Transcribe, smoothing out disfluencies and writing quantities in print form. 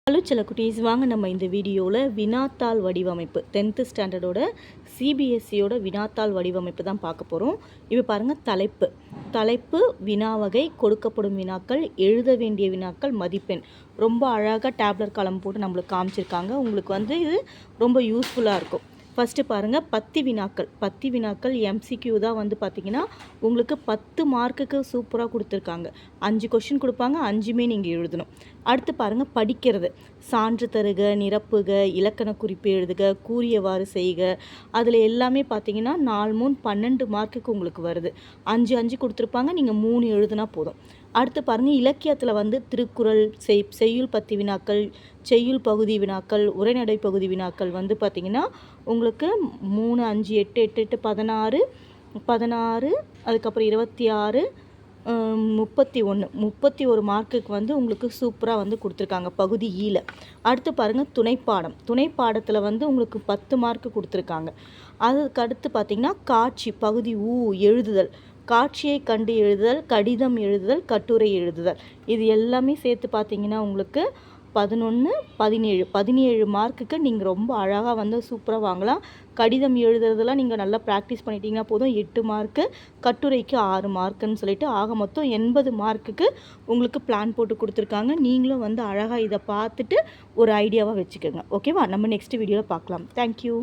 Hello சில குட்டீஸ், வாங்க நம்ம இந்த வீடியோவில் வினாத்தாள் வடிவமைப்பு 10th ஸ்டாண்டர்டோட சிபிஎஸ்சியோட வினாத்தாள் வடிவமைப்பு தான் பார்க்க போகிறோம். இப்போ பாருங்கள், தலைப்பு வினாவகை, கொடுக்கப்படும் வினாக்கள், எழுத வேண்டிய வினாக்கள், மதிப்பெண். ரொம்ப அழகாக டேப்லெட் காலம் போட்டு நம்மளுக்கு காமிச்சிருக்காங்க. உங்களுக்கு இது ரொம்ப யூஸ்ஃபுல்லாக இருக்கும். ஃபஸ்ட்டு பாருங்கள், 10 வினாக்கள் எம்சிக்யூ தான் பார்த்திங்கன்னா உங்களுக்கு 10 மார்க்குக்கு சூப்பராக கொடுத்துருக்காங்க. 5 கொஷின் கொடுப்பாங்க, 5மே நீங்கள் எழுதணும். அடுத்து பாருங்கள், படிக்கிறது. சான்று தருக, நிரப்புக, இலக்கண குறிப்பு எழுதுக, கூறியவாறு செய்க. அதில் எல்லாமே பார்த்திங்கன்னா 4 3 12 மார்க்குக்கு உங்களுக்கு வருது. 5 கொடுத்துருப்பாங்க, நீங்கள் 3 எழுதுனா போதும். அடுத்து பாருங்கள், இலக்கியத்தில் திருக்குறள், செய்யுள் 10 வினாக்கள், செய்யுள் பகுதி வினாக்கள், உரைநடை பகுதி வினாக்கள் பார்த்திங்கன்னா உங்களுக்கு 3 5 8 8 8 16 அதுக்கப்புறம் 26 31 மார்க்குக்கு உங்களுக்கு சூப்பராக கொடுத்துருக்காங்க பகுதி ஈல. அடுத்து பாருங்கள், துணைப்பாடத்தில் உங்களுக்கு 10 மார்க்கு கொடுத்துருக்காங்க. அதுக்கு அடுத்து பார்த்திங்கன்னா காட்சி பகுதி எழுதுதல், காட்சியை கண்டு எழுதுதல், கடிதம் எழுதுதல், கட்டுரை எழுதுதல். இது எல்லாமே சேர்த்து பார்த்திங்கன்னா உங்களுக்கு 11 17 மார்க்குக்கு நீங்கள் ரொம்ப அழகாக சூப்பராக வாங்கலாம். கடிதம் எழுதுறதெல்லாம் நீங்கள் நல்லா ப்ராக்டிஸ் பண்ணிட்டீங்கன்னா போதும், 8 மார்க்கு, கட்டுரைக்கு 6 மார்க்குன்னு சொல்லிட்டு ஆக மொத்தம் 80 மார்க்குக்கு உங்களுக்கு பிளான் போட்டு கொடுத்துருக்காங்க. நீங்களும் அழகாக இதை பார்த்துட்டு ஒரு ஐடியாவாக வச்சுக்கோங்க. ஓகேவா? நம்ம நெக்ஸ்ட் வீடியோவில் பார்க்கலாம். தேங்க்யூ.